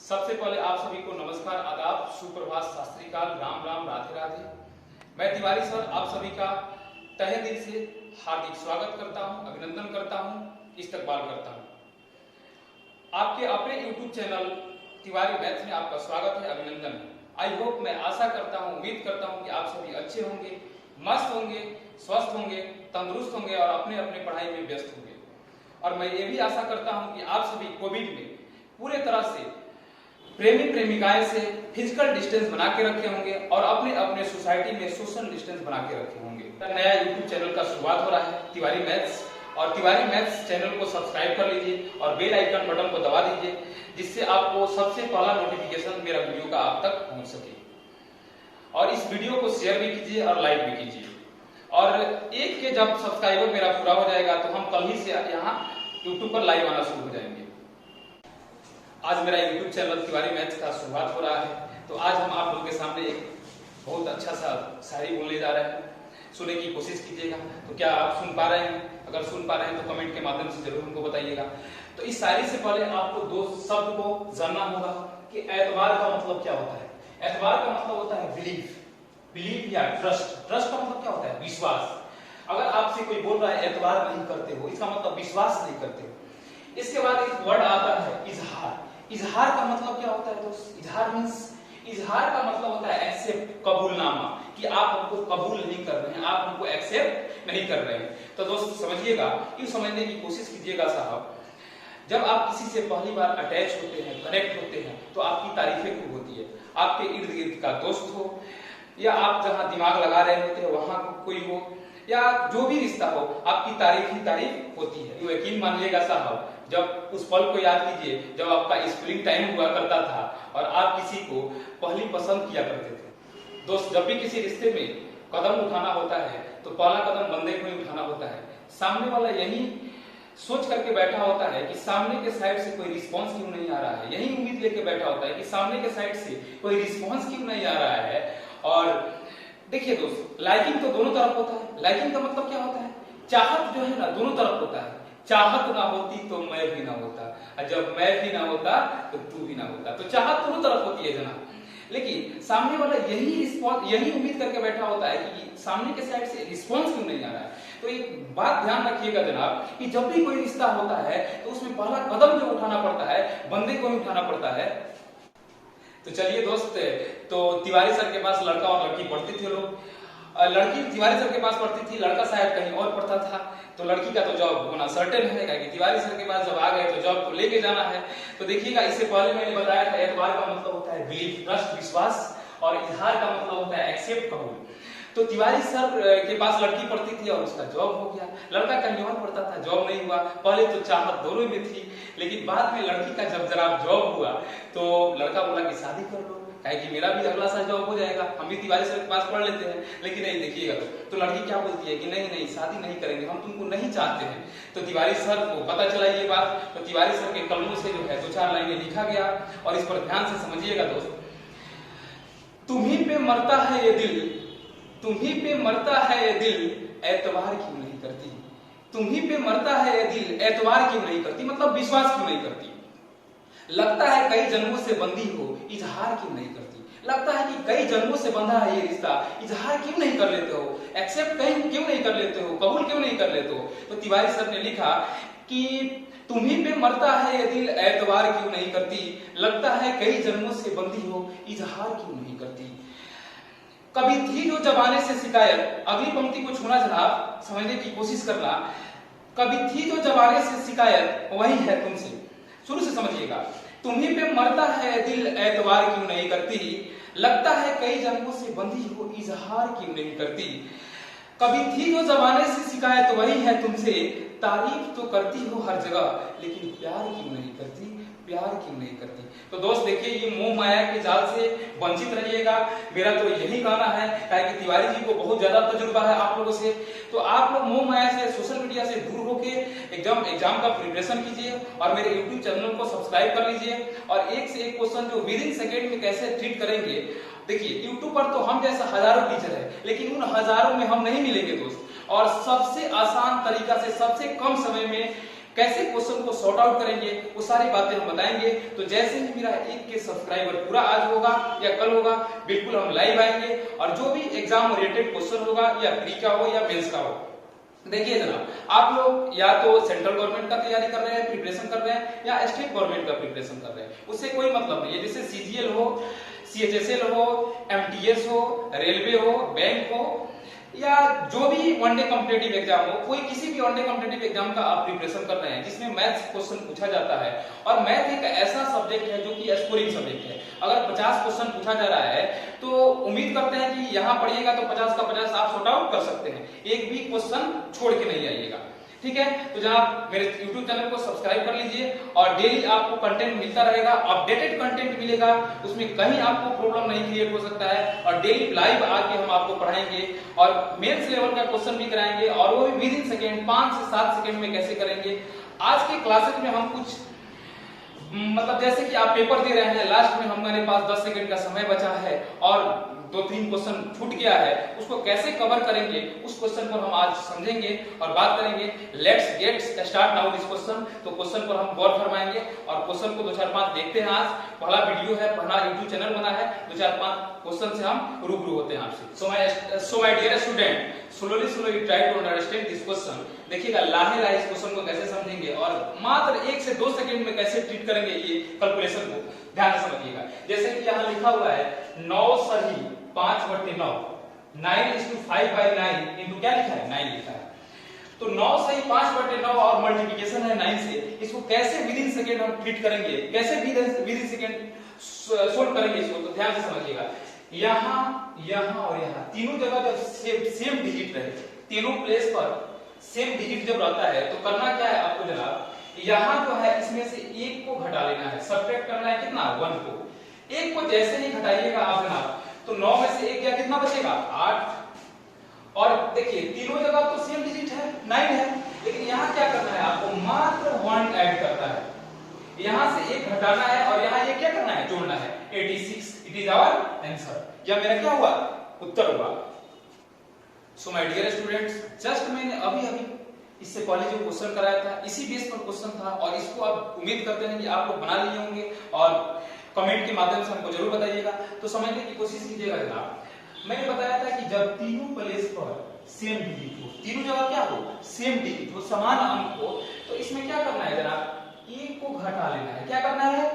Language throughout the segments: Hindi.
सबसे पहले आप सभी को नमस्कार, आदाब, सुप्रभात, सत श्री अकाल, राम राम, राधे राधे। मैं तिवारी सर आप सभी का तहे दिल से हार्दिक स्वागत करता हूं, अभिनंदन करता हूं, इस्तकबाल करता हूं। आपके अपने YouTube चैनल तिवारी मैथ्स में आपका स्वागत है, अभिनंदन है। आई होप, मैं आशा करता हूं, उम्मीद करता हूं कि आप सभी अच्छे होंगे, मस्त होंगे, स्वस्थ होंगे, तंदुरुस्त होंगे और अपने अपने पढ़ाई में व्यस्त होंगे। और मैं ये भी आशा करता हूं कि आप सभी कोविड में पूरे तरह से प्रेमी प्रेमिकाएं से फिजिकल डिस्टेंस बना के रखे होंगे और अपने अपने सोसाइटी में सोशल डिस्टेंस बना के रखे होंगे। नया यूट्यूब चैनल का शुरुआत हो रहा है, तिवारी मैथ्स, और तिवारी मैथ्स चैनल को सब्सक्राइब कर लीजिए और बेल आइकन बटन को दबा दीजिए, जिससे आपको सबसे पहला नोटिफिकेशन मेरा वीडियो का आप तक पहुंच सके। और इस वीडियो को शेयर भी कीजिए और लाइक भी कीजिए। और एक के जब सब्सक्राइबर मेरा पूरा हो जाएगा तो हम कल ही से यहाँ यूट्यूब पर लाइव आना शुरू हो जाएंगे। आज मेरा YouTube चैनल तिवारी मैथ्स का शुरुआत हो रहा है, तो आज हम आप लोगों के सामने एक बहुत अच्छा सा शायरी बोलने जा रहे हैं। सुनने की कोशिश कीजिएगा। तो क्या आप सुन पा रहे हैं? अगर सुन पा रहे हैं तो कमेंट के माध्यम से जरूर हमको बताइएगा। तो इस शायरी से पहले आपको दो शब्द को जानना होगा कि एतबार का मतलब क्या होता है। एतबार का मतलब होता है बिलीफ, बिलीफ या ट्रस्ट। ट्रस्ट का मतलब क्या होता है? विश्वास। अगर आपसे कोई बोल रहा है एतबार नहीं करते हो, इसका मतलब विश्वास नहीं करते हो। इसके बाद एक वर्ड आता है इजहार। इजहार का मतलब क्या होता है दोस्त? इजहार का मतलब होता है एक्सेप्ट, कबूलनामा, कि आप हमको कबूल नहीं कर रहे हैं, आप हमको एक्सेप्ट नहीं कर रहे हैं। तो दोस्त समझिएगा, ये समझने की कोशिश कीजिएगा साहब। जब आप किसी से पहली बार अटैच होते हैं, कनेक्ट होते हैं, तो आपकी तारीफें खूब होती है। आपके इर्द गिर्द का दोस्त हो या आप जहां दिमाग लगा रहे होते हैं वहां कोई हो या जो भी रिश्ता हो, आपकी तारीफ ही तारीफ होती है। तो यकीन मानिएगा साहब, जब उस पल को याद कीजिए जब आपका स्कूलिंग टाइम हुआ करता था और आप किसी को पहली पसंद किया करते थे। दोस्त, जब भी किसी रिश्ते में कदम उठाना होता है तो पहला कदम बंदे को ही उठाना होता है। सामने वाला यही सोच करके बैठा होता है कि सामने के साइड से कोई रिस्पॉन्स क्यों नहीं आ रहा है, यही उम्मीद लेके बैठा होता है कि सामने के साइड से कोई रिस्पॉन्स क्यों नहीं आ रहा है। और देखिए दोस्त, लाइकिंग तो दोनों तरफ होता है। लाइकिंग का मतलब क्या होता है? चाहत जो है ना, दोनों तरफ होता है। चाहत ना होती तो मैं भी ना होता, और जब मैं भी ना होता तो तू भी ना होता। तो चाहत दोनों तरफ होती है जनाब, लेकिन सामने वाला यही उम्मीद करके बैठा होता है कि सामने के साइड से रिस्पॉन्स क्यों नहीं आ रहा है। तो एक बात ध्यान रखिएगा जनाब कि जब भी कोई रिश्ता होता है तो उसमें पहला कदम जो उठाना पड़ता है बंदे को ही उठाना पड़ता है। तो चलिए दोस्त, तो तिवारी सर के पास लड़का और लड़की पढ़ते थे लोग। लड़की तिवारी सर के पास पढ़ती थी, लड़का शायद कहीं और पढ़ता था। तो लड़की का तो जॉब होना सर्टेन है, कि तिवारी सर के पास जब आ गए तो जॉब तो लेके जाना है। तो देखिएगा, इससे पहले मैंने बताया था एतबार का मतलब होता है बिलीफ, ट्रस्ट, विश्वास, और इजहार का मतलब होता है एक्सेप्ट, कबूल। तो तिवारी सर के पास लड़की पढ़ती थी और उसका जॉब हो गया। लड़का कहीं और पढ़ता था, जॉब नहीं हुआ। पहले तो चाहत दोनों में थी, लेकिन बाद में लड़की का जब जरा जॉब हुआ तो लड़का बोला कि शादी कर लो, कि मेरा भी अगला साल जॉब हो जाएगा, हम भी तिवारी सर के पास पढ़ लेते हैं। लेकिन नहीं, देखिएगा तो लड़की क्या बोलती है कि नहीं नहीं, शादी नहीं करेंगे, हम तुमको नहीं चाहते हैं। तो तिवारी सर को पता चला ये बात, तो तिवारी सर के कलमों से जो है 2-4 लाइनें लिखा गया, और इस पर ध्यान से समझिएगा दोस्त। तुम्ही पे मरता है ये दिल, तुम्ही पे मरता है ये दिल, एतबार क्यों नहीं करती। तुम्ही पे मरता है ये दिल, एतबार क्यों नहीं करती, मतलब विश्वास क्यों नहीं करती। लगता है कई जन्मों से बंधी हो, इजहार क्यों नहीं करती। लगता है कि कई जन्मों से बंधा है ये रिश्ता, इजहार क्यों नहीं कर लेते हो, एक्सेप्ट कहीं क्यों नहीं कर लेते हो, कबूल क्यों नहीं कर लेते हो। तो तिवारी सर ने लिखा कि तुम्ही पे मरता है ये दिल, एतबार क्यों नहीं करती। लगता है कई जन्मों से बंधी हो, इजहार क्यों नहीं करती। कभी थी जो जमाने से शिकायत, अगली पंक्ति को छूना जनाब, समझने की कोशिश करना। कभी थी जो जमाने से शिकायत, वही है तुमसे। शुरू से समझिएगा। तुम्ही पे मरता है दिल, एतबार क्यों नहीं करती। लगता है कई जन्मों से बंधी हो, इजहार क्यों नहीं करती। कभी थी जो जमाने से शिकायत, वही है तुमसे। तारीफ तो करती हो हर जगह, लेकिन प्यार क्यों नहीं करती, प्यार क्यों नहीं करती। तो दोस्त देखिए, ये मोह माया के जाल से वंचित रहिएगा, मेरा तो यही कहना है। कि तिवारी जी को बहुत ज्यादा तजुर्बा है आप लोगों से, तो आप लोग मोह माया से, सोशल मीडिया से दूर होके एग्जाम का प्रिपरेशन कीजिए और मेरे यूट्यूब चैनल को सब्सक्राइब कर लीजिए। और एक से एक क्वेश्चन जो विद इन सेकेंड में कैसे ट्रीट करेंगे। देखिए, यूट्यूब पर तो हम जैसा हजारों टीचर है, लेकिन उन हजारों में हम नहीं मिलेंगे दोस्त। और सबसे आसान तरीका से, सबसे कम समय में कैसे क्वेश्चन को सॉर्ट आउट करेंगे, वो सारी बातें हम बताएंगे। तो जैसे ही मेरा 1K सब्सक्राइबर पूरा आज होगा या कल होगा, बिल्कुल हम लाइव आएंगे और जो भी एग्जाम ओरिएंटेड क्वेश्चन होगा, या प्री का हो या मेंस का हो। देखिए जनाब, आप लोग या तो सेंट्रल गवर्नमेंट का तैयारी कर रहे हैं, प्रिपरेशन कर रहे हैं, या स्टेट गवर्नमेंट का प्रिपरेशन कर रहे हैं, उससे कोई मतलब नहीं है। जैसे CGL हो, CHSL हो, MTS हो, रेलवे हो, बैंक हो, या जो भी वनडे कॉम्पिटिटिव एग्जाम हो, कोई किसी भी वनडे कॉम्पिटिटिव एग्जाम का आप प्रिपरेशन कर रहे हैं जिसमें मैथ्स क्वेश्चन पूछा जाता है। और मैथ एक ऐसा सब्जेक्ट है जो कि स्कोरिंग सब्जेक्ट है। अगर 50 क्वेश्चन पूछा जा रहा है तो उम्मीद करते हैं कि यहाँ पढ़िएगा तो 50 का 50 आप सॉर्ट आउट कर सकते हैं, एक भी क्वेश्चन छोड़ के नहीं आइएगा। ठीक है, तो जनाब मेरे YouTube चैनल को सब्सक्राइब कर लीजिए और डेली आपको कंटेंट मिलता रहेगा, अपडेटेड कंटेंट मिलेगा, उसमें कहीं आपको प्रॉब्लम नहीं क्रिएट हो सकता है। और डेली लाइव आके हम आपको पढ़ाएंगे और मेंस लेवल का क्वेश्चन भी कराएंगे, और वो भी विद इन सेकेंड, 5 से 7 सेकेंड में कैसे करेंगे। आज के क्लासेस में हम कुछ मतलब जैसे कि आप पेपर दे रहे हैं, लास्ट में हमारे पास 10 सेकंड का समय बचा है और 2-3 क्वेश्चन छूट गया है, उसको कैसे कवर करेंगे उस क्वेश्चन पर हम आज समझेंगे और बात करेंगे। Let's get start now this question. तो क्वेश्चन पर हम गौर फरमाएंगे और क्वेश्चन को 2-4-5 देखते हैं। आज पहला वीडियो है, पहला YouTube चैनल बना है, 2-4-5 क्वेश्चन से हम रूबरू होते हैं आपसे। So my dear student, slowly try to understand this question. देखिएगा लाहे लाहे इस क्वेश्चन को कैसे समझेंगे और मात्र 1 से 2 सेकंड में कैसे ट्रीट करेंगे ये कैलकुलेशन को, ध्यान से समझिएगा। जैसे कि यहाँ लिखा हुआ है 9 सही 5/9, 9:5/9 इंटू क्या लिखा है, 9 लिखा है। तो 9 सही 5/9 और मल्टीप्लिकेशन है 9 से, इसको कैसे विद इन सेकंड हम ट्रीट करेंगे, कैसे विद इन सेकंड सोल्व करेंगे इसको, तो ध्यान से समझिएगा। यहाँ यहाँ और यहाँ तीनों जगह जब सेम डिजिट रहे, तीनों प्लेस पर सेम डिजिट जब रहता है तो करना क्या है आपको जनाब, यहाँ जो है इसमें से एक को घटा लेना है, सब्ट्रैक्ट करना है कितना, 1 को। एक को जैसे ही घटाइएगा आप जनाब तो 9 में से 1 गया, कितना बचेगा, 8। और देखिए तीनों जगह तो सेम डिजिट है, 9 है, लेकिन यहाँ क्या करना है आपको, मात्र 1 ऐड करना है, यहाँ से 1 घटाना है और यहाँ ये क्या करना है, जोड़ना है, 86। It is our answer. या मेरा क्या हुआ, उत्तर हुआ। So my dear students, just मैंने अभी इससे पहले जो क्वेश्चन कराया था इसी बेस पर क्वेश्चन था और इसको आप उम्मीद करते हैं कि आप लोग बना लिए होंगे और कमेंट के माध्यम से हमको जरूर बताइएगा। तो समझने की कोशिश कीजिएगा जनाब। मैंने बताया था कि जब तीनों प्लेस पर सेम डिजिट हो, तीनों जगह क्या हो, सेम डिजिट हो, समान अंक हो, तो इसमें क्या करना है जनाब, 1 को घटा लेना है। क्या करना है,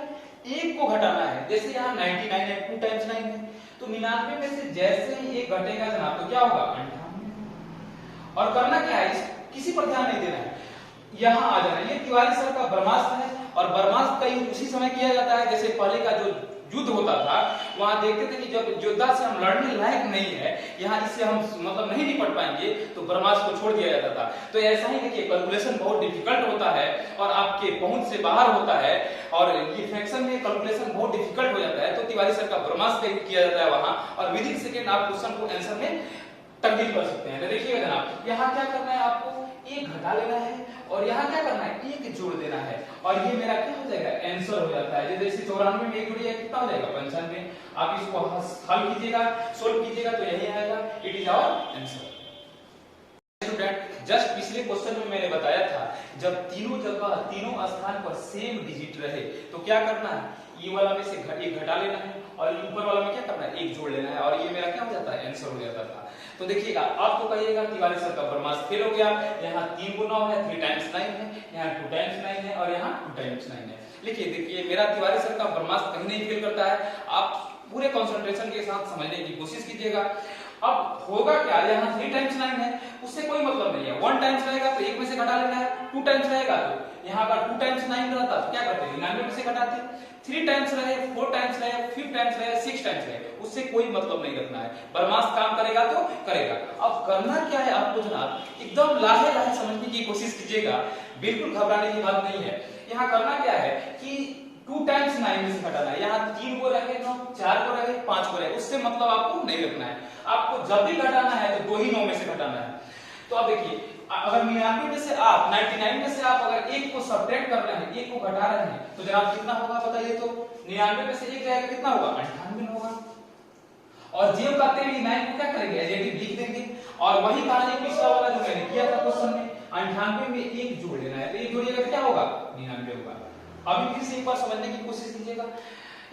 1 को घटाना है। जैसे यहाँ 99 है, 2 टाइम्स 9 है, तो 99 में से जैसे ही 1 घटेगा जनाब तो क्या होगा, 98। और करना क्या है, किसी पर ध्यान नहीं देना है, यहाँ आ जाना है। ये तिवारी सर का ब्रह्मास्त्र है और ब्रह्मास्त्र का यूज उसी समय किया जाता है जैसे पहले का जो युद्ध होता था, वहां देखते थे कि जब योद्धा से हम लड़ने लायक नहीं है, यहाँ इससे हम मतलब नहीं निपट पाएंगे, तो ब्रह्मास्त्र को छोड़ दिया जाता था। तो ऐसा ही देखिए, कैलकुलेशन बहुत डिफिकल्ट होता है और आपके पहुंच से बाहर होता है और ये फ्रैक्शन में कैलकुलेशन बहुत डिफिकल्ट हो जाता है, तो तिवारी सर का ब्रह्मास्त्र किया जाता है वहां, और विद इन सेकेंड आप क्वेश्चन को आंसर में तब्दील कर सकते हैं। तो देखिएगा जनाब, यहाँ क्या करना है आपको, 1 घटा लेना है और यहाँ क्या करना है, 1 जोड़ देना है और ये मेरा क्या हो जाएगा, आंसर हो जाता है। जैसे 94 में 1 जोड़िए कितना हो जाएगा, 95। आप इसको हल कीजिएगा, सोल्व कीजिएगा तो यही आएगा, it is our answer. Student, just पिछले क्वेश्चन में मैंने बताया था जब तीनों जगह तीनों स्थान पर सेम डिजिट रहे तो क्या करना है, ये वाला में से 1 घटा लेना है और ऊपर वाला में क्या करना है, 1 जोड़ लेना है और ये मेरा क्या हो जाता है, आंसर हो जाता था। तो देखिएगा, आपको कहिएगा तिवारी सर का ब्रह्मास्त्र फेल हो गया, यहाँ 3 को 9 है, 3 टाइम्स 9 है, यहाँ 2 टाइम्स 9 है और यहाँ 2 टाइम्स 9 है। देखिए मेरा तिवारी सर का ब्रह्मास्त्र कहीं नहीं फेल करता है। आप पूरे कंसंट्रेशन के साथ समझने की कोशिश कीजिएगा। अब होगा क्या, यहाँ 3 टाइम्स 9 है, उससे कोई मतलब नहीं है। 1 टाइम्स रहेगा तो 1 में से घटा लेना है, 2 टाइम्स रहेगा तो यहाँ पर 2 टाइम्स 9 रहता तो क्या करते, 99 में से घटाते, 3 टाइम्स रहे, 4 टाइम्स रहे, 5 टाइम्स रहे, 6 टाइम्स रहे, उससे कोई मतलब नहीं रखना है। ब्रह्मास्त्र काम करेगा तो करेगा। अब करना क्या है आपको जनाब, एकदम लाहे लाहे समझने की कोशिश कीजिएगा, बिल्कुल घबराने की बात नहीं है। यहाँ करना क्या है कि 2 टाइम्स 9 में से घटाना है, यहाँ 3 को रहे, 4 को रहे, 5 को रहे, उससे मतलब आपको नहीं रखना है। आपको जब भी घटाना है तो 2 ही 9 में से घटाना है। तो अब देखिए, अगर 99 में से आप 99 में से आप अगर 1 को सब्ट्रैक्ट कर रहे हैं, 1 को घटा रहे हैं, तो जनाब कितना होगा बताइए, तो 99 में से 1 जाएगा कितना होगा, 98 होगा। और जेब करते हुए 9 को क्या करेंगे, एडिटिव लिख देंगे। और वही कहानी पिछला वाला जो मैंने किया था क्वेश्चन में, 98 में एक जोड़ लेना है, तो एक जोड़िएगा तो क्या होगा 99 होगा। अभी फिर से एक बार समझने की कोशिश कीजिएगा,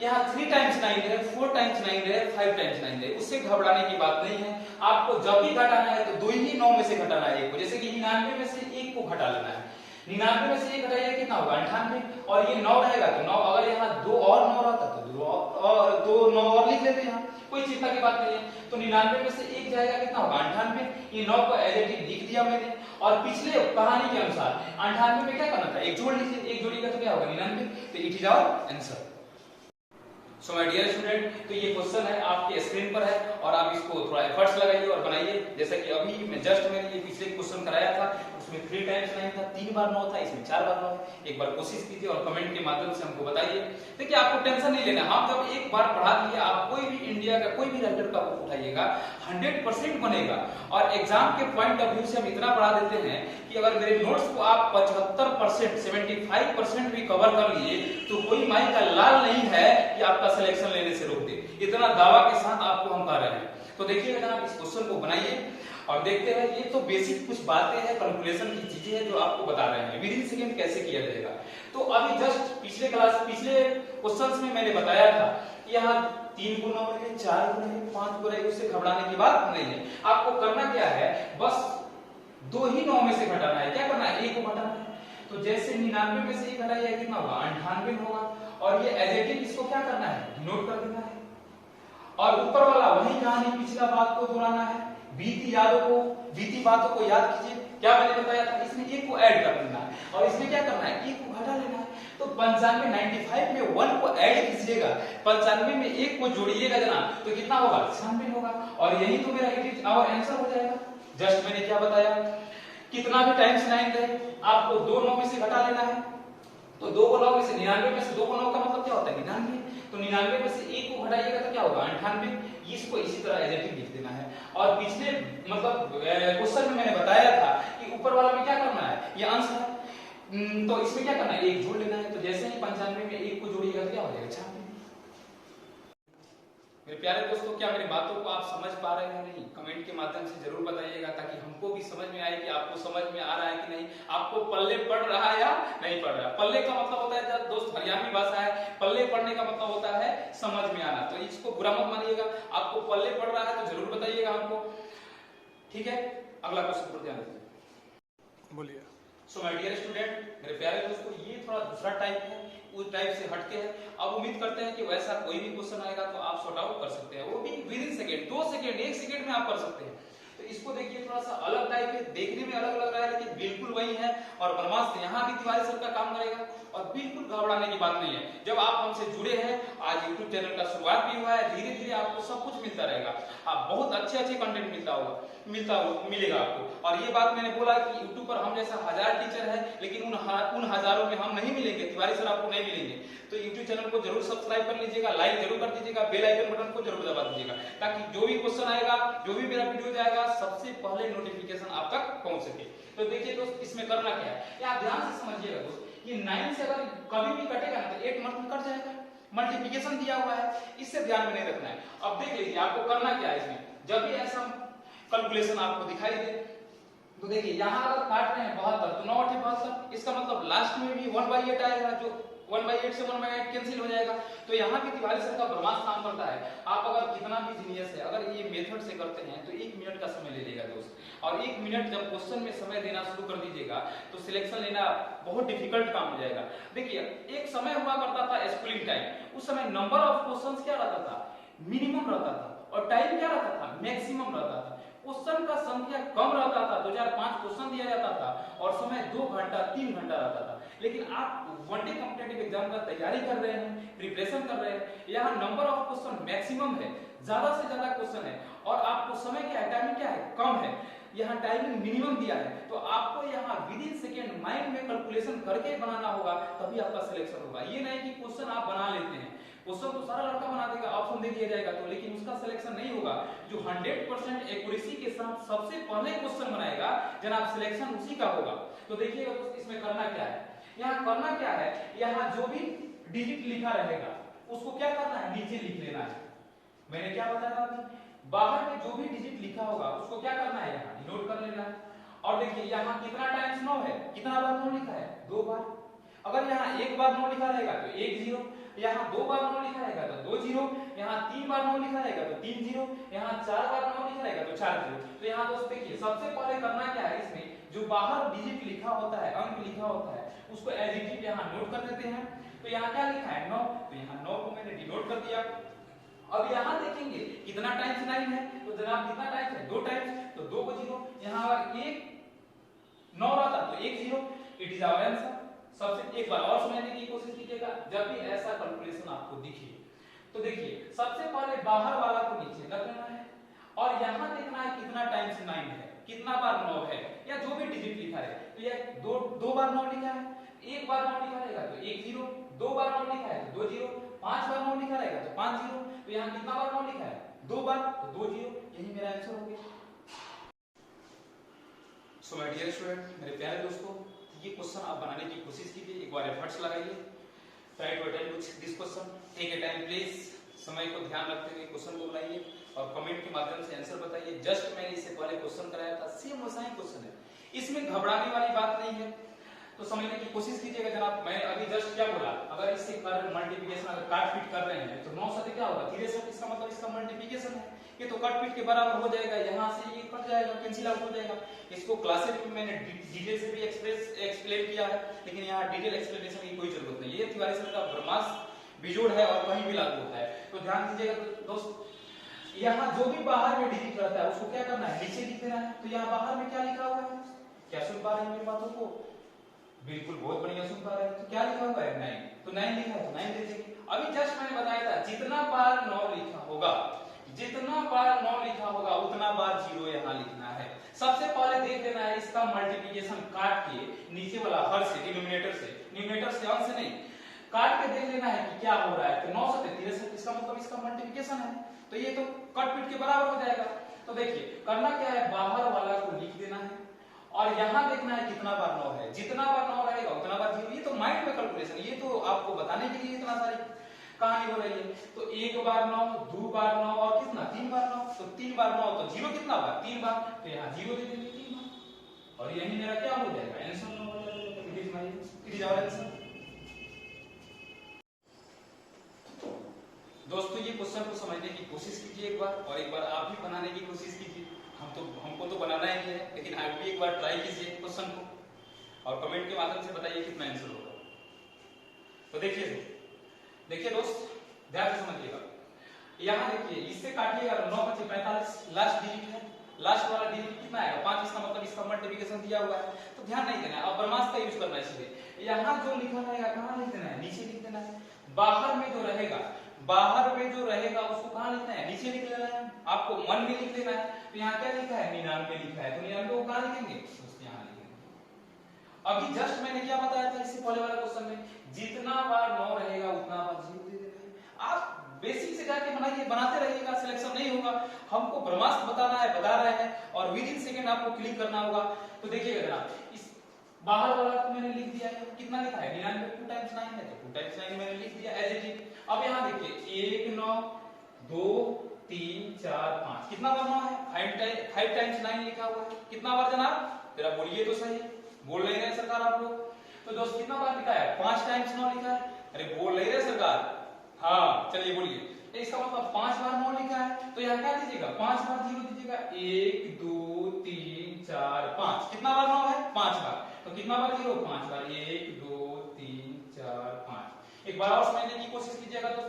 यहाँ 3 टाइम्स 9 है, 4 टाइम्स 9 है, 5 टाइम्स 9 है, उससे घबराने की बात नहीं है। आपको जब भी घटाना है तो दो ही 9 में से घटाना है एक को, जैसे कि 99 में से एक को घटा लेना है। 99 में से एक घटाइए कितना होगा 98, और ये 9 रहेगा तो 9, अगर यहाँ दो और 9 रहता तो दो 9 और लिख लेते यहाँ, कोई चिंता की बात नहीं है। तो 99 में से एक जाएगा कितना होगा 98, ये 9 को एज इट इज लिख दिया मैंने। और पिछले कहानी के अनुसार 98 में क्या करना था, एक जोड़ लीजिए, एक जोड़िएगा तो क्या होगा 99, तो it is our answer. So my dear student, तो ये क्वेश्चन है आपके स्क्रीन पर है और आप इसको थोड़ा एफर्ट्स लगाइए और बनाइए। जैसा कि अभी मैं जस्ट मैंने ये पिछले क्वेश्चन कराया था, उसमें 3 टाइम्स 9 था, 3 बार 9 था, इसमें 4 बार 9 है। एक बार कोशिश कीजिए और कमेंट के माध्यम से हमको बताइए। देखिए आपको टेंशन नहीं लेना, हम जब एक बार पढ़ा दिए, आप कोई भी इंडिया का कोई भी राइटर का बुक उठाइएगा 100% बनेगा। और एग्जाम के पॉइंट ऑफ व्यू से हम इतना पढ़ा देते हैं कि अगर मेरे नोट्स को आप 75% 75% भी कवर कर लिए तो कोई माई का लाल नहीं है कि आपका सिलेक्शन लेने से रोक दे, इतना दावा के साथ आपको हम कह रहे हैं। तो देखिए जनाब इस क्वेश्चन को बनाइए और देखते हैं। ये तो बेसिक कुछ बातें हैं, कैलकुलेशन की चीजें हैं जो आपको बता रहे हैं विद इन सेकंड कैसे किया जाएगा। तो अभी जस्ट पिछले क्वेश्चंस में मैंने बताया था कि यहाँ 3 गुना है, 4 गुना है, 5 गुना है, उससे घबराने की बात नहीं है। आपको करना क्या है, बस दो ही 9 में से घटाना है। क्या करना है, एक को घटाना है। तो जैसे 99 में से एक घटाइए कितना होगा 98 होगा, और ये एज इट इज इसको क्या करना है, नोट कर देना है। और ऊपर वाला वही कहानी, पिछला बात को दोहराना है, बीती बातों को याद कीजिए। क्या मैंने बताया था, इसमें एक को ऐड कर देना है और इसमें क्या करना है, एक को घटा लेना है। तो 95 95 में 1 को ऐड कीजिएगा, 95 में एक को जोड़िएगा जनाब, तो कितना होगा 96 होगा। और यही तो मेरा इट इज आवर आंसर हो जाएगा। जस्ट मैंने क्या बताया, कितना भी टाइम्स 9 रहे आपको दो 9 में से घटा लेना है। तो 2 को 9 में से 99 में से 2 को 9 का मतलब क्या होता है 99। तो 99 में से 1 को घटाइएगा तो क्या होगा 98, इसको इसी तरह एज इट इज लिख देना है। और पिछले मतलब क्वेश्चन में मैंने बताया था कि ऊपर वाला में क्या करना है, ये अंश है, तो इसमें क्या करना है, एक जोड़ लेना है। तो जैसे ही 95 में 1 को जोड़िएगा तो क्या हो जाएगा 96। मेरे प्यारे दोस्तों, क्या मेरी बातों को आप समझ पा रहे हैं नहीं, कमेंट के माध्यम से जरूर बताइएगा ताकि हमको भी समझ में आए कि आपको समझ में आ रहा है कि नहीं, आपको पल्ले पड़ रहा है या नहीं पड़ रहा है। पल्ले का मतलब होता है दोस्त हरियाणवी भाषा है, पल्ले पड़ने का मतलब होता है समझ में आना। तो इसको बुरा मत मानिएगा, आपको पल्ले पड़ रहा है तो जरूर बताइएगा हमको, ठीक है। अगला क्वेश्चन पर ध्यान दीजिए, बोलिए। सो माय डियर स्टूडेंट, मेरे प्यारे दोस्तों, ये थोड़ा दूसरा टाइप है, उस टाइप से हटके है। अब उम्मीद करते हैं कि वैसा कोई भी क्वेश्चन आएगा तो आप सॉर्ट आउट कर सकते हैं, वो भी with in second, 2 second 1 second में आप कर सकते हैं। तो इसको देखिए थोड़ा सा अलग टाइप है, देखने में अलग लग रहा है लेकिन बिल्कुल वही है। और ब्रह्मास्त्र यहाँ भी तिवारी सर का काम करेगा और बिल्कुल घबराने की बात नहीं है। जब आप हमसे जुड़े हैं, आज यूट्यूब चैनल का शुरुआत भी हुआ है, धीरे धीरे आपको सब कुछ मिलता रहेगा। आप बहुत अच्छे कंटेंट मिलेगा आपको। और ये बात मैंने बोला कि यूट्यूब पर हम जैसा 1000 टीचर है, लेकिन उन हजारों में हम नहीं मिलेंगे, तिवारी सर आपको नहीं मिलेंगे। तो यूट्यूब चैनल को जरूर सब्सक्राइब कर लीजिएगा, लाइक जरूर कर दीजिएगा, बेल आइकन बटन को जरूर दबा दीजिएगा ताकि जो भी क्वेश्चन आएगा, जो भी मेरा वीडियो जाएगा, सबसे पहले नोटिफिकेशन आप तक पहुंच सके। तो देखिए दोस्त, इसमें करना क्या है, आप ध्यान से समझिएगा दोस्त। ये 9 से अगर कभी भी कटेगा ना तो 8 मंथ कट जाएगा, मल्टीप्लिकेशन दिया हुआ है, इससे ध्यान में नहीं रखना है। अब देख लीजिए आपको करना क्या है, इसमें जब भी ऐसा कैलकुलेशन आपको दिखाई दे तो देखिए यहाँ अगर काट रहे हैं 72 तो 9 8 72, इसका मतलब लास्ट में भी 1/8 आएगा, जो 1/8 से 1/8 कैंसिल हो जाएगा। तो यहाँ भी तिवारी सर का ब्रह्मास्त्र काम करता है। आप अगर कितना भी जीनियस है, अगर ये मेथड से करते हैं तो 1 मिनट का समय ले लेगा दोस्त। और 1 मिनट जब क्वेश्चन में समय देना शुरू कर दीजिएगा तो सिलेक्शन लेना बहुत डिफिकल्ट काम हो जाएगा। देखिए एक समय हुआ करता था स्कूलिंग टाइम, उस समय नंबर ऑफ क्वेश्चन क्या रहता था, मिनिमम रहता था, और टाइम क्या रहता था, मैक्सिमम रहता था। क्वेश्चन का संख्या कम रहता था, 2005 क्वेश्चन दिया जाता था और समय 2 घंटा 3 घंटा रहता था। लेकिन आप वनडे कॉम्पिटिटिव एग्जाम का तैयारी कर रहे हैं, प्रिपरेशन कर रहे हैं, यहाँ नंबर ऑफ क्वेश्चन मैक्सिमम है, ज्यादा से ज्यादा क्वेश्चन है और आपको समय क्या है, टाइमिंग क्या है, कम है, यहाँ टाइमिंग मिनिमम दिया है। तो आपको यहाँ विद इन सेकेंड माइंड में कैलकुलेशन करके बनाना होगा, तभी आपका सिलेक्शन होगा। ये नहीं कि क्वेश्चन आप बना लेते हैं, क्वेश्चन तो सारा लड़का बना देगा, ऑप्शन दे दिया जाएगा तो, लेकिन उसका सिलेक्शन नहीं होगा। जो 100% एक्यूरेसी के साथ सबसे पहले क्वेश्चन बनाएगा जनाब, सिलेक्शन उसी का होगा। तो देखिएगा दोस्त, इसमें करना क्या है, यहाँ करना क्या है, यहाँ जो भी डिजिट लिखा रहेगा उसको क्या करना है, नीचे लिख लेना है। मैंने क्या बताया था, बाहर में जो भी डिजिट लिखा होगा उसको क्या करना है, यहाँ नोट कर लेना है। और देखिए यहाँ कितना टाइम्स 9 है, कितना बार 9 लिखा है, 2 बार। अगर यहाँ एक बार 9 लिखा रहेगा तो 1 0, यहाँ 2 बार 9 लिखा रहेगा तो 2 0, यहाँ 3 बार 9 लिखा रहेगा तो 3 0, यहाँ 4 बार 9 लिखा रहेगा तो 4 0। तो यहाँ दोस्त देखिए सबसे पहले करना क्या है, इसमें जो बाहर डिजिट लिखा होता है, अंक लिखा होता है, उसको एज इट इज यहाँ नोट कर देते हैं। तो यहाँ क्या लिखा है 9, तो यहाँ 9 को मैंने डिनोट कर दिया। अब यहाँ देखेंगे कितना टाइम्स 9 है, तो जनाब कितना टाइम्स है, 2 टाइम्स, तो 2 को 0, यहाँ अगर 1 9 रहता तो 1 0, इट इज आवर आंसर। सबसे एक बार और समझने की कोशिश कीजिएगा, जब भी ऐसा कैलकुलेशन आपको दिखे तो देखिए सबसे पहले बाहर वाला को नीचे रख लेना है और यहाँ देखना है कितना टाइम्स 9 है, कितना बार 9 है, या जो भी डिजिट लिखा है। तो ये 2 बार 9 लिखा है, एक बार 9 लिखा रहेगा तो 1 0, 2 बार 9 लिखा है तो 2 0, 5 बार 9 लिखा रहेगा तो 5 0। तो यहाँ कितना बार 9 लिखा है, 2 बार, तो 2 0, यही मेरा आंसर हो गया। सो माय डियर स्टूडेंट, मेरे प्यारे दोस्तों, ये क्वेश्चन आप बनाने की कोशिश कीजिए, एक बार एफर्ट्स लगाइए, try to attempt this question, take a time please, समय को ध्यान रखते हुए क्वेश्चन को बनाइए और कमेंट के माध्यम से आंसर बताइए। जस्ट मैंने इससे पहले क्वेश्चन कराया था, सेम वैसा ही क्वेश्चन है, इसमें घबराने वाली बात नहीं है, तो समझने की कोशिश कीजिएगा जनाब। मैं अभी जस्ट क्या बोला, अगर इससे कर मल्टीप्लिकेशन अगर काट पीट कर रहे हैं तो 9 से क्या होगा 63, इसका मतलब इसका मल्टीप्लिकेशन है, ये तो कट पीट के बराबर हो जाएगा, यहाँ से ये कट जाएगा, कैंसिल आउट हो जाएगा। इसको क्लासेस में मैंने डिटेल से भी एक्सप्लेन किया है, लेकिन यहाँ डिटेल एक्सप्लेनेशन की कोई जरूरत नहीं है, ये तिवारी सर का ब्रह्मास्त्र बिजोड़ है और कहीं भी लागू होता है। तो ध्यान दीजिएगा दोस्त, यहाँ जो भी बाहर में डिजिट रहता है उसको क्या करना है, नीचे लिख देना है। तो यहाँ बाहर में क्या लिखा हुआ है, क्या सुन पा रहे हैं मेरी बातों को, बिल्कुल बहुत बढ़िया सुन पा रहे हैं। तो क्या लिखा हुआ है 9, तो 9 लिखा है तो 9 दे देंगे। अभी जस्ट मैंने बताया था जितना बार 9 लिखा होगा, जितना बार 9 लिखा होगा उतना बार 0 यहाँ लिखना है। सबसे पहले देख लेना है इसका मल्टीप्लिकेशन काट के, नीचे वाला हर से, डिनोमिनेटर से, न्यूमरेटर से, अंश से नहीं, काट के देख लेना है कि क्या हो रहा है। तो 9 से 63, इसका मतलब इसका मल्टीप्लिकेशन है, तो ये तो कट पीट के बराबर हो जाएगा। तो देखिए करना क्या है, बाहर वाला को लिख देना है और यहाँ देखना है कितना बार 9 है, जितना बार 9 रहेगा उतना बार 0। ये तो माइंड में कैलकुलेशन, ये तो आपको बताने के लिए इतना सारी कहानी हो रही है। तो 1 बार 9, 2 बार 9 और कितना 3 बार 9, तो 3 बार 9 तो 0 कितना बार 3 बार, तो यहाँ 0 दे देंगे 3 बार और यही मेरा क्या हो जाएगा आंसर 9 हो जाएगा। It is our answer. दोस्तों ये क्वेश्चन को समझने की कोशिश कीजिए एक बार, और एक बार आप भी बनाने की कोशिश कीजिए। हमको तो बनाना ही है, लेकिन आप भी एक बार ट्राई कीजिए क्वेश्चन को और कमेंट के माध्यम से बताइए कितना आंसर होगा। तो देखिए दोस्त ध्यान से समझिएगा, यहाँ देखिए इससे काटिएगा 9 × 5 = 45, लास्ट डिजिट है, लास्ट वाला डिजिट कितना आएगा 5, इसका मतलब इसका मल्टीप्लिकेशन दिया हुआ है, तो ध्यान नहीं देना है। अब ब्रह्मास्त्र का यूज करना है, इसलिए यहाँ जो लिखा रहेगा कहाँ लिख देना है, नीचे लिख देना है। बाहर में जो रहेगा, बाहर में जो रहेगा उसको कहाँ लिखना है, नीचे लिख लेना है। आपको मन में लिख लेना है, तो यहाँ क्या लिखा है 99 लिखा है, तो 99 को कहाँ लिखेंगे, यहाँ लिखेंगे। अभी जस्ट मैंने क्या बताया था इससे पहले वाला क्वेश्चन में, जितना बार 9 रहेगा उतना बार 0 दे देना है। आप बेसिक से जाके बनाइए, बनाते रहिएगा, सिलेक्शन नहीं होगा, हमको ब्रह्मास्त्र बताना है, बता रहे हैं और विद इन सेकंड आपको क्लिक करना होगा। तो देखिएगा जनाब, इस बाहर वाला को मैंने लिख दिया है, कितना लिखा है 99, 2 × 9 है तो 2 × 9 मैंने लिख दिया एज इट इज। अब यहाँ देखिए 1 9 2 3 4 5, कितना बार 9 है, 5 × 9 लिखा हुआ है, कितना बार जनाब, जरा बोलिए तो सही, बोल नहीं रहे सरकार आप लोग। तो दोस्त कितना बार लिखा है, 5 × 9 लिखा है, अरे बोल नहीं रहे सरकार, हाँ चलिए बोलिए। इसका मतलब 5 बार 9 लिखा है, तो यहाँ क्या दीजिएगा 5 बार 0 दीजिएगा, 1 2 3 4 5, कितना बार 9 है 5 बार, तो कितना बार 0 5 बार, 1 2 3 4 5। एक बार और समझने की कोशिश कीजिएगा। तो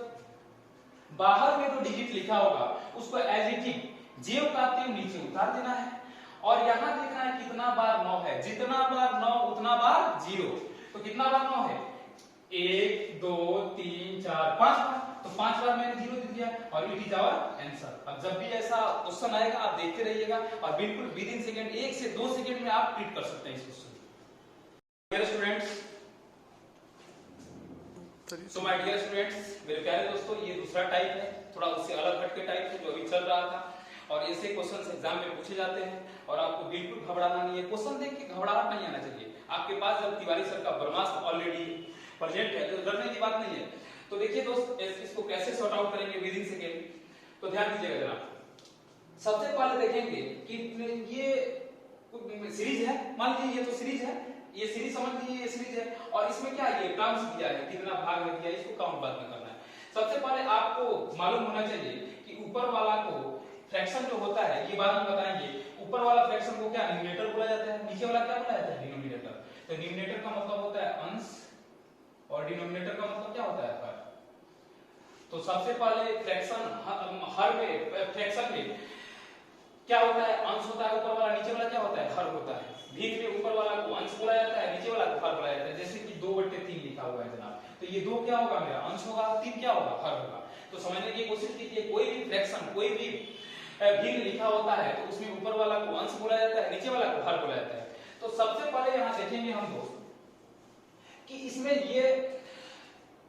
बाहर में जो डिजिट लिखा होगा उसको एज इट इज जेव काटते हुए नीचे उतार देना है और यहाँ देखना है कितना बार 9 है, जितना बार 9 उतना बार 0। तो कितना बार 9 है, 1 2 3 4 5 बार, तो 5 बार मैंने 0 दे दिया और इट इज आवर आंसर। अब जब भी ऐसा क्वेश्चन आएगा आप देखते रहिएगा और बिल्कुल विद इन सेकंड, 1 से 2 सेकंड में आप ट्रीट कर सकते हैं इस क्वेश्चन को। मेरे स्टूडेंट्स, तो माय डियर स्टूडेंट्स, मेरे प्यारे दोस्तों, ये दूसरा टाइप है, थोड़ा उससे अलग हट के टाइप है जो अभी चल रहा था, और ऐसे क्वेश्चन एग्जाम में पूछे जाते हैं और आपको बिल्कुल घबराना नहीं है। क्वेश्चन देख के घबराहट नहीं आना चाहिए, आपके पास जब तिवारी सर का ब्रह्मास्त्र ऑलरेडी प्रेजेंट है तो डरने की बात नहीं है। तो देखिए दोस्त, इसको कैसे सॉर्ट आउट करेंगे विद इन सेकंड, तो ध्यान दीजिएगा जनाब। सबसे पहले देखेंगे कि ये सीरीज है, मान लीजिए ये तो सीरीज है, ये सीरीज समझ लीजिए, ये सीरीज है और इसमें क्या है, ये टर्म्स दिया है, कितना भाग में दिया है, इसको काउंट बाद में करना है। सबसे पहले आपको मालूम होना चाहिए कि ऊपर वाला को फ्रैक्शन जो होता है, ये बाद में बताएंगे, ऊपर वाला फ्रैक्शन को क्या न्यूमरेटर बोला जाता है, नीचे वाला क्या बोला जाता है, डिनोमिनेटर। तो न्यूमरेटर का मतलब होता है अंश और डिनोमिनेटर का मतलब क्या होता है, हर। तो सबसे पहले फ्रैक्शन हर में, फ्रैक्शन में क्या होता है, अंश होता है ऊपर वाला, नीचे वाला क्या होता है, हर होता है। भीख में ऊपर वाला को अंश बोला जाता है, नीचे वाला को हर बोला जाता है। जैसे कि 2/3 लिखा हुआ है जनाब, तो ये 2 क्या होगा मेरा, अंश होगा, 3 क्या होगा, हर होगा। तो समझने की कोशिश कीजिए, कोई भी फ्रैक्शन, कोई भी भिन्न लिखा होता है तो उसमें ऊपर वाला को अंश बोला जाता है, नीचे वाला को हर बोला जाता है। तो सबसे पहले यहाँ देखेंगे हम दोस्त कि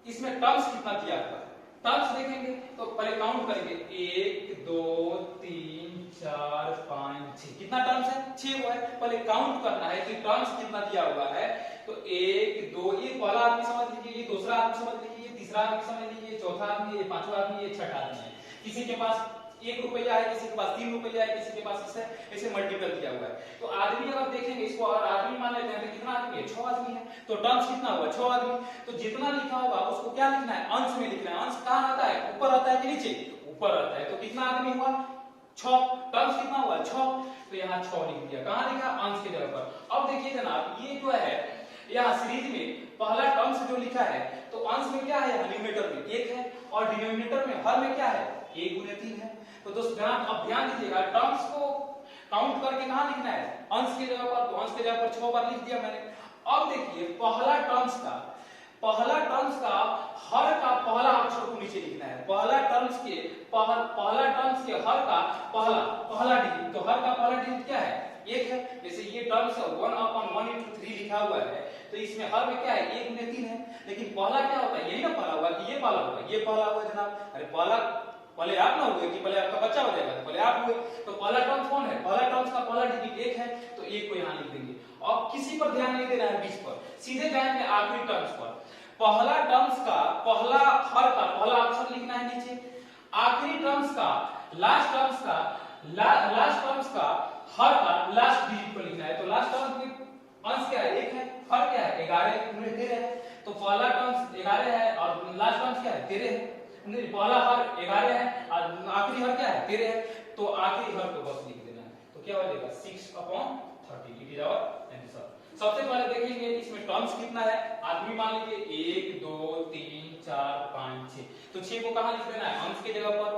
इसमें टर्म्स कितना दिया हुआ है। टर्म्स देखेंगे तो पहले काउंट करेंगे, 1 2 3 4 5 6, कितना टर्म्स है, 6 हुआ है। पहले काउंट करना है कि टर्म्स कितना दिया हुआ है। तो 1 2, ये पहला आदमी समझ लीजिए, ये दूसरा आदमी समझ लीजिए, ये तीसरा आदमी समझ लीजिए, चौथा आदमी, ये पांचवा आदमी, ये छठा आदमी है। किसी के पास 1 रुपया है, किसी के पास 3 रुपया है, किसी के पास ऐसे मल्टीपल दिया हुआ है। तो आदमी अगर देखेंगे इसको, अगर आदमी मान लेते हैं तो कितना आदमी है, 6 आदमी है। तो टर्म्स कितना हुआ, 6 आदमी। तो जितना लिखा होगा उसको क्या लिखना है, अंश में लिखना है। अंश कहां आता है, ऊपर आता है कि नीचे, ऊपर आता है। तो कितना आदमी हुआ, 6। टर्म्स कितना हुआ, 6। तो यहाँ 6 लिख दिया, कहां लिखा, अंश की जगह पर। अब देखिए जनाब, ये जो है यहाँ सीरीज में पहला टर्म्स जो लिखा है, तो अंश में क्या है, न्यूमरेटर में 1 है और डिनोमिनेटर में हर में क्या है, 1 गुने 3 है। तो दोस्त अब ध्यान दीजिएगा, टर्म्स को काउंट करके कहां लिखना है, अंश की जगह पर। तो अंश की जगह पर 6 बार लिख दिया मैंने। अब देखिए पहला टर्म्स का हर का पहला अक्षर को नीचे लिखना है। पहला टर्म्स के हर का पहला डिजिट। तो हर का पहला डिजिट क्या है, 1 है। जैसे ये टर्म्स 1/1 × 3 लिखा हुआ है, तो इसमें हर में क्या है, 1 गुने 3 है। लेकिन पहला क्या होता है, यही ना पहला हुआ कि ये पहला हुआ, ये पहला हुआ जनाब। अरे पहले आप ना हुए कि पहले आपका बच्चा हो जाएगा, तो पहले आप हुए। तो पहला टर्म्स कौन है, पहला टर्म्स का पहला डिजिट 1 है, तो 1 को यहां लिख देंगे। और किसी पर ध्यान नहीं देना है बीच पर, सीधे जाएंगे आखिरी टर्म्स पर। पहला टर्म्स का पहला हर का पहला अक्षर लिखना है नीचे, आखिरी टर्म्स का लास्ट टर्म्स का हर का लास्ट डिजिट को लिखना है। तो लास्ट टर्म्स में अंश क्या है, 1 है, हर क्या है, 11 गुणे 13 है। तो पहला टर्म्स 11 है और लास्ट टर्म्स क्या है, 13 है। पहला हर 11 है और आखिरी हर क्या है, 13 है। तो आखिरी हर को बस लिख देना है। तो क्या हो जाएगा, 6/30। It is our answer. सबसे पहले देखेंगे इसमें टर्म्स कितना है। आदमी मान लीजिए 1 2 3 4 5 6। तो 6 को कहां लिख देना है, अंश की जगह पर।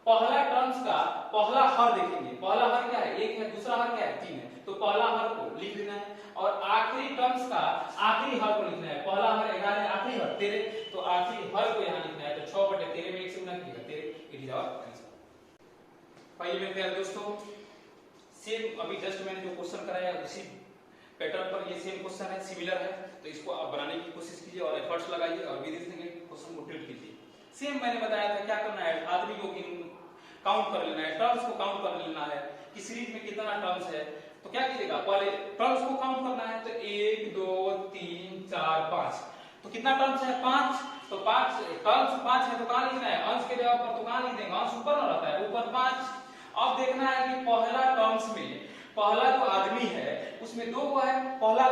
पहला टर्म्स का पहला हर देखेंगे, पहला हर क्या है, 1 है, दूसरा हर क्या है, 3 है। तो पहला हर को लिख देना है और आखिरी टर्म्स का आखिरी हर को लिखना है। पहला हर 11 है, आखिरी हर 13, तो आखिरी हर को यहां लिखना है। तो 6/13 में 1 से गुना कीजिएगा 13। It is our answer. पहले मेरे प्यारे दोस्तों, सेम अभी जस्ट मैंने जो क्वेश्चन कराया उसी पैटर्न पर ये सेम क्वेश्चन है, सिमिलर है। तो इसको आप बनाने की कोशिश कीजिए और एफर्ट्स लगाइए और विधि से क्वेश्चन को ट्रीट कीजिए। सेम मैंने बताया था, क्या करना है, आदमी को काउंट कर लेना है, टर्म्स को काउंट कर लेना है कि सीरीज में कितना टर्म्स है। तो क्या कीजिएगा, पहले टर्म्स को काउंट करना है। तो 1 2 3 4 5, तो कितना टर्म्स है, 5। तो 5 टर्म्स 5 है, तो कहां लिखना है, अंश के जगह पर। तो कहां लिख देंगे, अंश ऊपर ना रहता है, ऊपर 5। अब देखना है कि पहला टर्म्स में पहला जो आदमी है उसमें 2 को है। पहला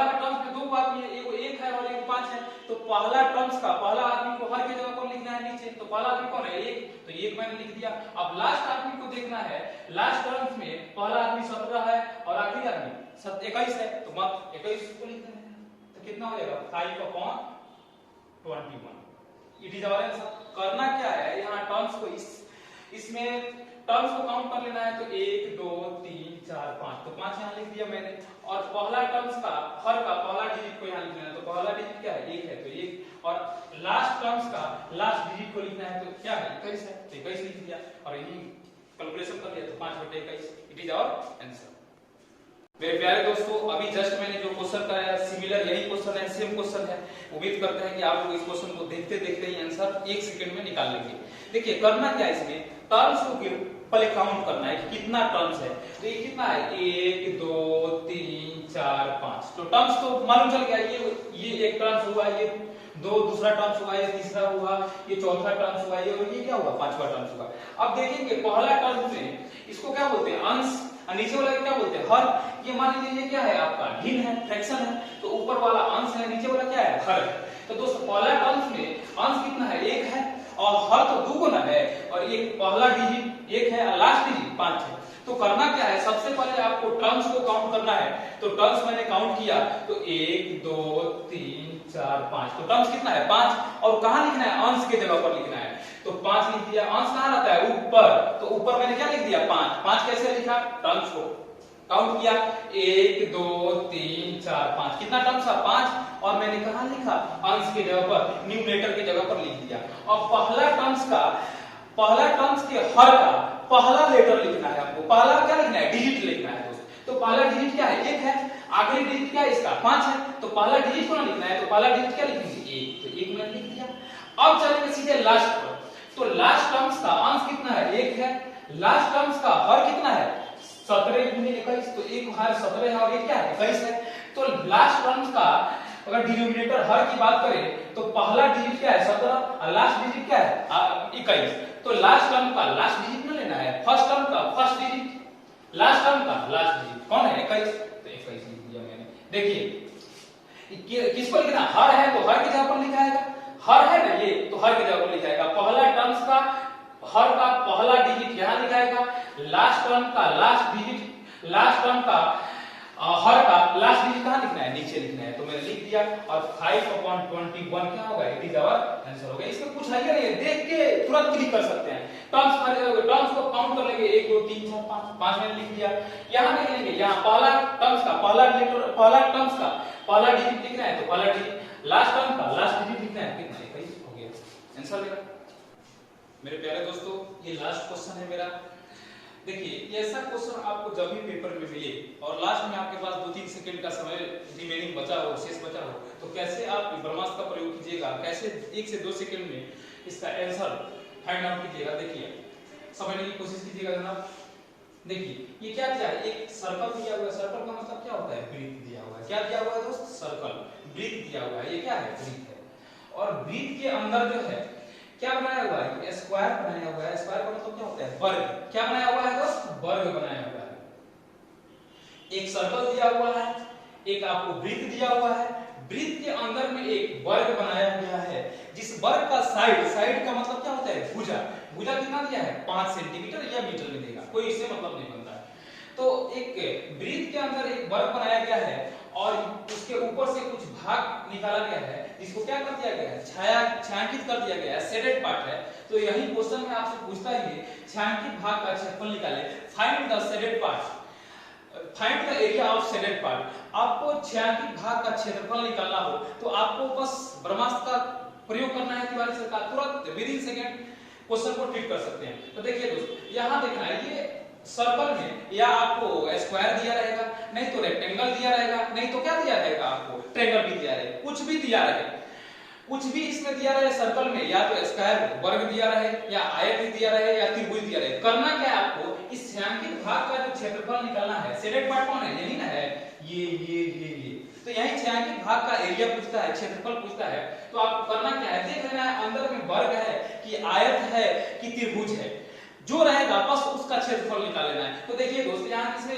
का टर्म्स में 2 को आदमी है, एगो 1 है और एगो 5 है। तो पहला टर्म्स का पहला आदमी को हर की जगह पर लिखना है नीचे। तो पहला आदमी कौन है, 1, तो 1 मैंने लिख दिया। अब लास्ट आदमी को देखना है, लास्ट टर्म्स में पहला आदमी 17 है और आखिरी आदमी 21 है। तो मत 21 को लिख देना है। तो कितना हो जाएगा, 5/21। It is our answer. करना क्या है, यहाँ टर्म्स को इसमें टर्म्स को काउंट कर लेना है। तो 1 2 3 4 5, तो 5 यहाँ लिख दिया मैंने। और पहला टर्म्स का हर का पहला डिजिट को यहाँ लिखना है। तो पहला डिजिट क्या है, 1 है, तो 1। और लास्ट टर्म्स का लास्ट डिजिट को लिखना है। तो क्या है, 21 है, तो 21 लिख दिया और यही कैलकुलेशन कर लिया। तो 5/21। It is our answer. मेरे प्यारे दोस्तों, अभी जस्ट मैंने जो क्वेश्चन कराया सिमिलर यही क्वेश्चन है, सेम क्वेश्चन है। उम्मीद करते हैं कि आप लोग इस क्वेश्चन को देखते देखते ही आंसर 1 सेकंड में निकाल लेंगे। देखिए करना क्या है, इसमें टर्म्स को पहले काउंट करना है कि कितना टर्म्स है। तो ये कितना है, 1 2 3 4 5। तो टर्म्स तो मालूम चल गया, ये एक टर्म्स हुआ, ये 2 दूसरा टर्म्स हुआ, ये तीसरा हुआ, ये चौथा टर्म्स हुआ, ये और ये क्या हुआ, 5वां टर्म्स हुआ। अब देखेंगे पहला टर्म में इसको क्या बोलते हैं, अंश और नीचे वाला क्या बोलते हैं हर। ये मान लीजिए ये क्या है आपका भिन्न है, फ्रैक्शन है, तो ऊपर वाला अंश है, नीचे वाला क्या है हर। तो दोस्तों पहला टर्म्स में अंश कितना है 1 है और हर तो 2 गुना है, और ये पहला डिजिट 1 है और लास्ट डिजिट 5 है। तो करना क्या है, सबसे पहले आपको टर्म्स को काउंट करना है। तो टर्म्स मैंने काउंट किया तो 1 2 3 4 5, तो टर्म्स कितना है 5, और कहां लिखना है अंश के जगह पर लिखना है। तो 5 लिख दिया, अंश कहां रहता है ऊपर, तो ऊपर मैंने क्या लिख दिया 5। 5 कैसे लिखा, टर्म्स को काउंट किया 1 2 3 4 5, कितना टर्म्स था 5, और मैंने कहां लिखा अंश के जगह पर, न्यूमरेटर की जगह पर लिख दिया। और पहला टर्म्स के हर का पहला लेटर लिखना है आपको, पहला क्या लिखना है डिजिट लिखना है दोस्त। तो पहला डिजिट क्या है 1 है, आखिरी डिजिट क्या है इसका 5 है, तो पहला डिजिट को ना लिखना है, तो पहला डिजिट क्या लिखेंगे 1, तो 1 मैंने लिख दिया। अब चलेंगे सीधे लास्ट पर। तो लास्ट टर्म्स का अंश कितना है 1 है, लास्ट टर्म्स का हर कितना है 17 गुने 21, तो 1 हर 17 है और ये क्या है 21 है। तो लास्ट टर्म्स का अगर डिनोमिनेटर हर की बात करें तो पहला डिजिट क्या है 17 और लास्ट डिजिट क्या है 21। तो लास्ट टर्म का लास्ट डिजिट ना लेना है, फर्स्ट टर्म का फर्स्ट डिजिट, लास्ट टर्म का लास्ट डिजिट कौन है 21, तो 21 लिख दिया मैंने। देखिए किसको लिखना, हर है तो हर की जगह पर लिखाएगा, हर है ना ये तो हर की जगह पर लिखाएगा, पहला टर्म्स का हर का पहला डिजिट यहां लिखाएगा, लास्ट टर्म का लास्ट डिजिट, लास्ट टर्म का हर का लास्ट डिजिट कहां लिखना है नीचे लिखना है, तो मैंने लिख दिया। और 5/21 क्या होगा, इट इज आवर आंसर होगा। इसमें कुछ है नहीं है, देख के तुरंत क्लिक कर सकते हैं। टर्म्स को काउंट कर लेंगे 1 2 3 4 5, 5 मैंने लिख दिया। यहां देख लेंगे, यहां पहला टर्म्स का पहला लेटर, पहला टर्म्स का पहला डिजिट लिखना है, तो पहला डिजिट, लास्ट टर्म का लास्ट डिजिट लिखना है, कितना 21 हो गया आंसर मेरा। मेरे प्यारे दोस्तों ये लास्ट क्वेश्चन है मेरा। देखिए ऐसा क्वेश्चन आपको जब भी पेपर में मिले और लास्ट में आपके पास 2-3 सेकंड का समय रिमेनिंग बचा हो, शेष बचा हो, तो कैसे आप ब्रह्मास्त्र का प्रयोग कीजिएगा, कैसे 1 से 2 सेकंड में इसका आंसर फाइंड आउट कीजिएगा। देखिए समझने की कोशिश कीजिएगा जनाब। देखिए ये क्या दिया है, एक सर्कल दिया हुआ है, सर्कल का मतलब क्या होता है वृत्त दिया हुआ है। क्या दिया हुआ है दोस्त, सर्कल, वृत्त दिया हुआ है, ये क्या है वृत्त है। और वृत्त के अंदर जो है क्या बनाया हुआ है, स्क्वायर बनाया हुआ है। स्क्वायर का मतलब क्या होता है वर्ग, क्या बनाया हुआ है दोस्त, वर्ग बनाया हुआ है। एक सर्कल दिया हुआ है, एक आपको वृत्त दिया हुआ है, वृत्त के अंदर में एक वर्ग बनाया गया है, जिस वर्ग का साइड, साइड का मतलब क्या होता है भुजा, भुजा कितना दिया है 5 सेंटीमीटर या मीटर में देगा, कोई इससे मतलब नहीं बनता है। तो एक वृत्त के अंदर एक वर्ग बनाया गया है और उसके ऊपर से कुछ भाग निकाला गया है, जिसको क्या कर दिया गया है छायांकित कर दिया गया है, शेडेड पार्ट है। तो यही क्वेश्चन में आपसे पूछता है छायांकित भाग का क्षेत्रफल निकाले, find the shaded part, find the area of shaded part. आपको छायांकित भाग का क्षेत्रफल निकालना हो तो आपको बस ब्रह्मास्त्र का प्रयोग करना है तिवारी सर का, तुरंत विद इन सेकंड क्वेश्चन को ट्रीट कर सकते हैं। तो देखिए दोस्त यहां देखना है, ये सर्कल में या आपको स्क्वायर दिया रहेगा, नहीं तो रेक्टेंगल दिया रहेगा, नहीं तो क्या दिया रहेगा आपको ट्रायंगल भी दिया रहेगा, कुछ भी दिया रहे, कुछ भी इसमें दिया रहे सर्कल में, या तो स्क्वायर वर्ग दिया रहे या आयत भी दिया रहे या त्रिभुज दिया रहे। करना क्या है आपको, इस छायांकित भाग का जो क्षेत्रफल निकालना है, शेडेड पार्ट कौन है यही ना है, ये तो यही छायांकित भाग का एरिया पूछता है, क्षेत्रफल पूछता है। तो आपको करना क्या है, देख लेना है अंदर में वर्ग है कि आयत है कि त्रिभुज है, जो रहेगा बस उसका क्षेत्रफल निकाल लेना है। तो देखिए दोस्त यहाँ इसमें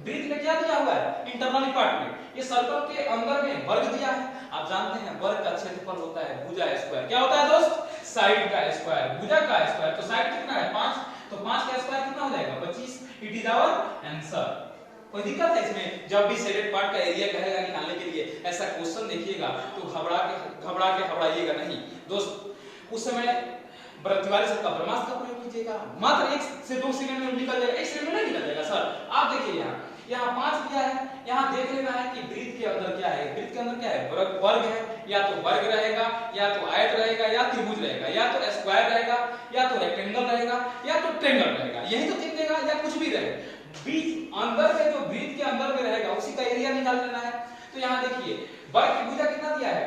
वृत्त में क्या दिया हुआ है, इंटरनल पार्ट में ये सर्कल के अंदर में वर्ग दिया है। आप जानते हैं वर्ग का क्षेत्रफल होता है भुजा स्क्वायर, क्या होता है दोस्त साइड का स्क्वायर, भुजा का स्क्वायर। तो साइड कितना है 5, तो 5 का स्क्वायर कितना हो जाएगा 25, इट इज आवर आंसर। कोई दिक्कत है इसमें, जब भी शेडेड पार्ट का एरिया कहेगा निकालने के लिए ऐसा क्वेश्चन देखिएगा तो घबरा के घबराइएगा नहीं दोस्त। उस समय तिवारी सर का ब्रह्मास्त्र का प्रयोग कीजिएगा, मात्र 1 से 2 सेकंड में निकल जाएगा, 1 सेकंड में नहीं निकल जाएगा सर। आप देखिए यहाँ 5 दिया है, यहाँ देख लेना है कि वृत्त के अंदर क्या है, वृत्त के अंदर क्या है वर्ग है, या तो वर्ग रहेगा या तो आयत रहेगा या त्रिभुज रहेगा, या तो स्क्वायर रहेगा या तो रेक्टेंगल रहेगा या तो ट्रायंगल रहेगा, यही तो तीन देगा या कुछ भी रहे। बीच अंदर में जो वृत्त के अंदर में रहेगा उसी का एरिया निकाल लेना है। तो यहाँ देखिए वर्ग की भुजा कितना दिया है,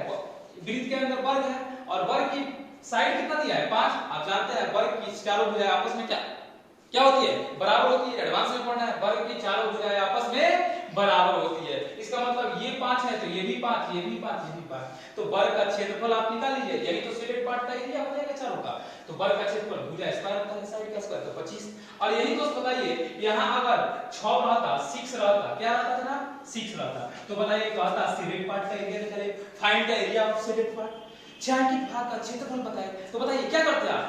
वृत्त के अंदर वर्ग है और वर्ग की साइड कितना दिया है 5। आप जानते हैं वर्ग की चारों भुजाएं आपस में क्या होती है, बराबर होती है। एडवांस में पढ़ना है, वर्ग की चारों भुजाएं आपस में बराबर होती है। इसका मतलब ये 5 है तो ये भी 5, ये भी 5, ये भी 5। तो वर्ग का क्षेत्रफल आप निकाल लीजिए, यानी तो शेडेड पार्ट का एरिया हो जाएगा चारों का। तो तो वर्ग का क्षेत्रफल भुजा स्क्वायर होता है, साइड का स्क्वायर तो 25। और यही दोस्त बताइए यहाँ अगर 6 रहता 6 रहता, क्या रहता जनाब 6 रहता, तो बताइए कहता सिलेक्ट पार्ट का एरिया निकाले, find the area of select part, छायांकित भाग का क्षेत्रफल बताइए। तो बताइए क्या करते हैं आप,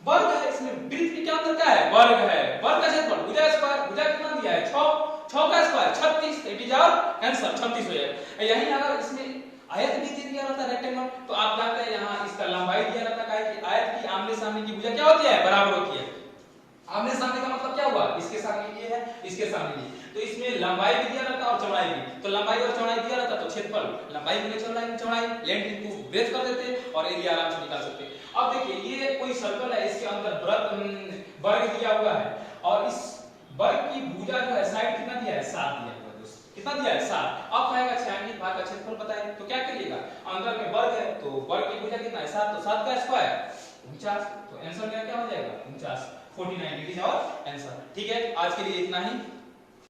वर्ग है इसमें, वृत्त के क्या अंदर क्या है, वर्ग है, वर्ग का क्षेत्रफल भुजा स्क्वायर, भुजा कितना दिया है 6, 6 का square 36, it is our answer 36 हो जाएगा। यही अगर इसमें आयत भी दे दिया रहता रेक्टेंगल, तो आप जानते हैं यहाँ इसका लंबाई दिया रहता, काहे कि आयत की आमने सामने की भुजा क्या होती है, बराबर होती है। आमने सामने का मतलब क्या हुआ, इसके सामने ये है, इसके सामने ये, तो इसमें लंबाई भी दिया रहता और चौड़ाई भी, तो लंबाई और चौड़ाई दिया रहता तो क्षेत्रफल लंबाई गुने चौड़ाई लेंथ को ब्रेथ कर देते और एरिया आराम से निकाल सकते। अब देखिए ये कोई सर्कल है, इसके अंदर वर्ग दिया हुआ है और इस वर्ग की भुजा जो है साइड कितना दिया है 7 दिया हुआ है दोस्तों, कितना दिया है 7। अब कहेगा छायांकित भाग का क्षेत्रफल बताएं, तो क्या करिएगा, अंदर में वर्ग है तो वर्ग की भुजा कितना है 7, तो 7 का स्क्वायर 49, तो आंसर क्या हो जाएगा 49, 49 इट इज आवर आंसर। ठीक है, आज के लिए इतना ही।